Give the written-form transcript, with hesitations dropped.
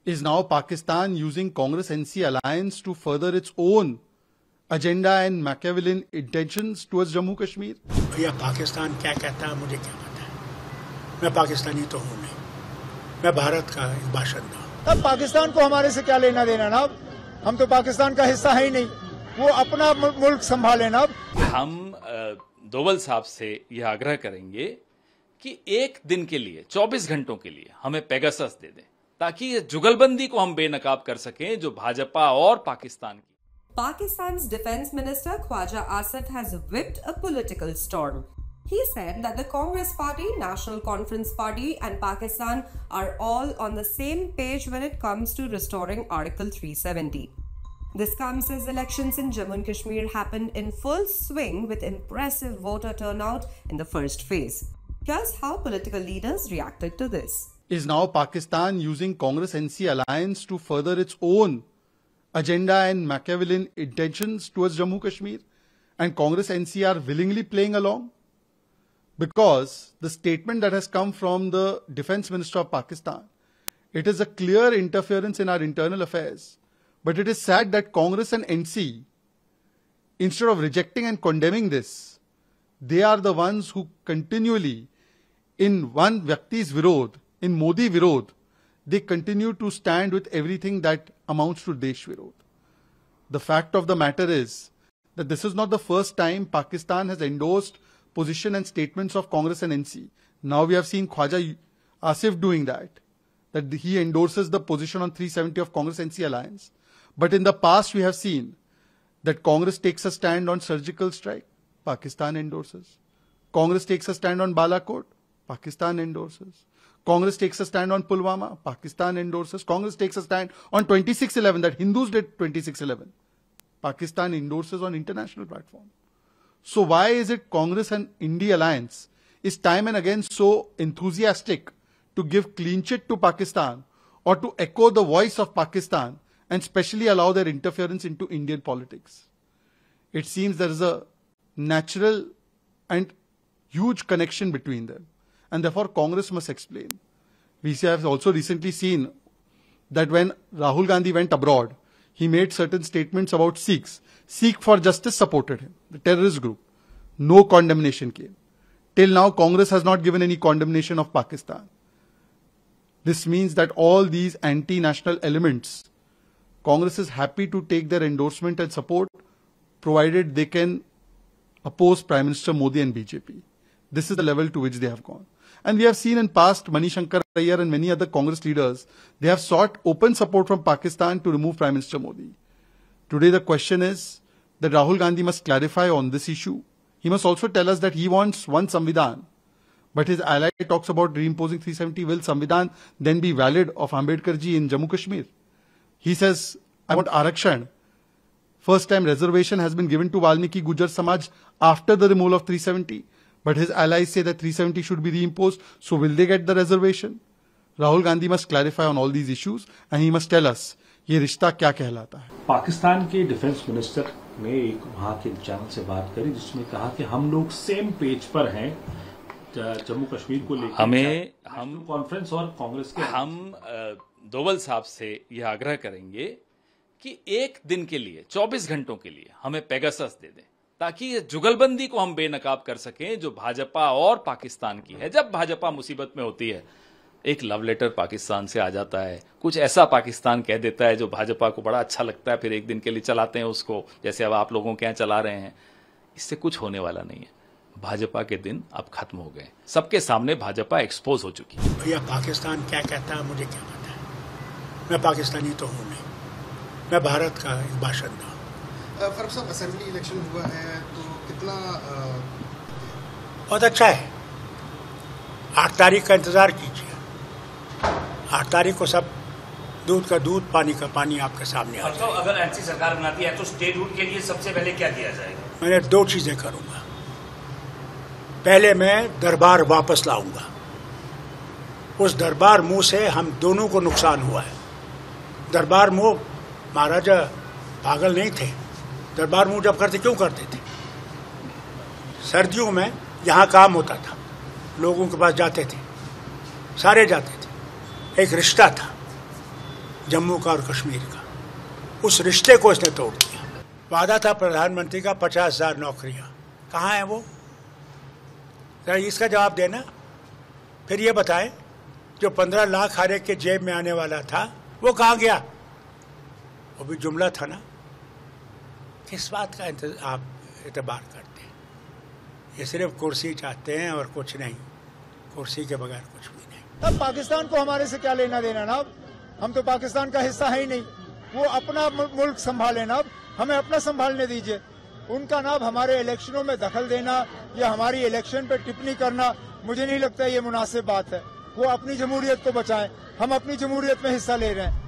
Is now Pakistan using Congress-NC alliance to further its own agenda and Machiavellian intentions towards Jammu Kashmir? भैया पाकिस्तान क्या कहता है मुझे क्या पता है। मैं पाकिस्तानी तो हूँ नहीं, मैं भारत का बाशिंदा। अब पाकिस्तान को हमारे से क्या लेना देना ना, हम तो पाकिस्तान का हिस्सा है ही नहीं, वो अपना मुल्क संभाले ना। हम दोवल साहब से यह आग्रह करेंगे कि एक दिन के लिए 24 घंटों के लिए हमें पेगासस दे दें, ताकि ये जुगलबंदी को हम बेनकाब कर सकें जो भाजपा और पाकिस्तान की। Pakistan's Defense Minister Khwaja Asif has whipped a political storm. He said that the Congress Party, National Conference Party and Pakistan are all on the same page when it comes to restoring Article 370. This comes as elections in Jammu and Kashmir happened in full swing with impressive voter turnout in the first phase. Here's how political leaders reacted to this. Is now Pakistan using Congress-NC alliance to further its own agenda and Machiavellian intentions towards Jammu Kashmir, and Congress-NC are willingly playing along? Because the statement that has come from the Defense Minister of Pakistan, it is a clear interference in our internal affairs. But it is sad that Congress and NC, instead of rejecting and condemning this, they are the ones who continually, in one Vyakti's Virod, in Modi Virod, they continue to stand with everything that amounts to Desh Virod. The fact of the matter is that this is not the first time Pakistan has endorsed position and statements of Congress and NC. Now we have seen Khwaja Asif doing that he endorses the position on 370 of Congress-NC alliance. But in the past we have seen that Congress takes a stand on surgical strike, Pakistan endorses. Congress takes a stand on Balakot, Pakistan endorses. Congress takes a stand on Pulwama, Pakistan endorses. Congress takes a stand on 2611, that Hindus did 2611. Pakistan endorses on international platform. So why is it Congress and India alliance is time and again so enthusiastic to give clean chit to Pakistan or to echo the voice of Pakistan and specially allow their interference into Indian politics? It seems there is a natural and huge connection between them. And therefore, Congress must explain. We have also recently seen that when Rahul Gandhi went abroad, he made certain statements about Sikhs. Sikh for Justice supported him, the terrorist group. No condemnation came. Till now, Congress has not given any condemnation of Pakistan. This means that all these anti-national elements, Congress is happy to take their endorsement and support, provided they can oppose Prime Minister Modi and BJP. This is the level to which they have gone. And we have seen in past, Mani Shankar Ayyar and many other Congress leaders, they have sought open support from Pakistan to remove Prime Minister Modi. Today the question is that Rahul Gandhi must clarify on this issue. He must also tell us that he wants one Samvidhan. But his ally talks about reimposing 370. Will Samvidhan then be valid of Ambedkar ji in Jammu Kashmir? He says, I want Arakshan. First time reservation has been given to Valmiki Gujar Samaj after the removal of 370. But his allies say that 370 should be reimposed. So will they get the reservation? Rahul Gandhi must clarify on all these issues and he must tell us, ये रिश्ता क्या कहलाता है? पाकिस्तान के defence minister ने एक वहां के चैनल से बात करी जिसमें कहा कि हम लोग सेम पेज पर हैं जम्मू कश्मीर को लेकर। हम कॉन्फ्रेंस और कांग्रेस के हम दोवल साहब से यह आग्रह करेंगे कि एक दिन के लिए 24 घंटों के लिए हमें पेगासस दे दें, ताकि ये जुगलबंदी को हम बेनकाब कर सकें जो भाजपा और पाकिस्तान की है। जब भाजपा मुसीबत में होती है, एक लव लेटर पाकिस्तान से आ जाता है, कुछ ऐसा पाकिस्तान कह देता है जो भाजपा को बड़ा अच्छा लगता है, फिर एक दिन के लिए चलाते हैं उसको, जैसे अब आप लोगों के यहाँ चला रहे हैं। इससे कुछ होने वाला नहीं है। भाजपा के दिन अब खत्म हो गए, सबके सामने भाजपा एक्सपोज हो चुकी है। भैया पाकिस्तान क्या कहता है मुझे क्या पता है। मैं पाकिस्तानी तो हूँ नहीं, मैं भारत का बाशिंदा। फरूख साहब, असेंबली इलेक्शन हुआ है तो कितना बहुत अच्छा है। 8 तारीख का इंतजार कीजिए। 8 तारीख को सब दूध का दूध, पानी का पानी आपके सामने आ जाएगा। अगर एनसी सरकार बनाती है तो स्टेट रूल के लिए सबसे पहले क्या किया जाएगा? मैंने 2 चीजें करूंगा। पहले मैं दरबार वापस लाऊंगा। उस दरबार मुंह से हम दोनों को नुकसान हुआ है। दरबार मुंह महाराजा पागल नहीं थे। दरबार मुंह जब करते क्यों करते थे? सर्दियों में यहाँ काम होता था, लोगों के पास जाते थे, सारे जाते थे, एक रिश्ता था। जम्मू का और कश्मीर का, उस रिश्ते को इसने तोड़ दिया। वादा था प्रधानमंत्री का 50,000 नौकरियां, कहाँ है वो? जरा इसका जवाब देना। फिर ये बताएं, जो 15 लाख हर एक के जेब में आने वाला था वो कहाँ गया? वो भी जुमला था ना। किस बात का आप एतबार करते हैं? ये सिर्फ कुर्सी चाहते हैं और कुछ नहीं, कुर्सी के बगैर कुछ भी नहीं। तब पाकिस्तान को हमारे से क्या लेना देना ना? हम तो पाकिस्तान का हिस्सा है ही नहीं। वो अपना मुल्क संभाले ना, हमें अपना संभालने दीजिए। उनका ना हमारे इलेक्शनों में दखल देना या हमारी इलेक्शन पे टिप्पणी करना, मुझे नहीं लगता ये मुनासिब बात है। वो अपनी जमहूरियत को बचाएं, हम अपनी जमहूरियत में हिस्सा ले रहे हैं।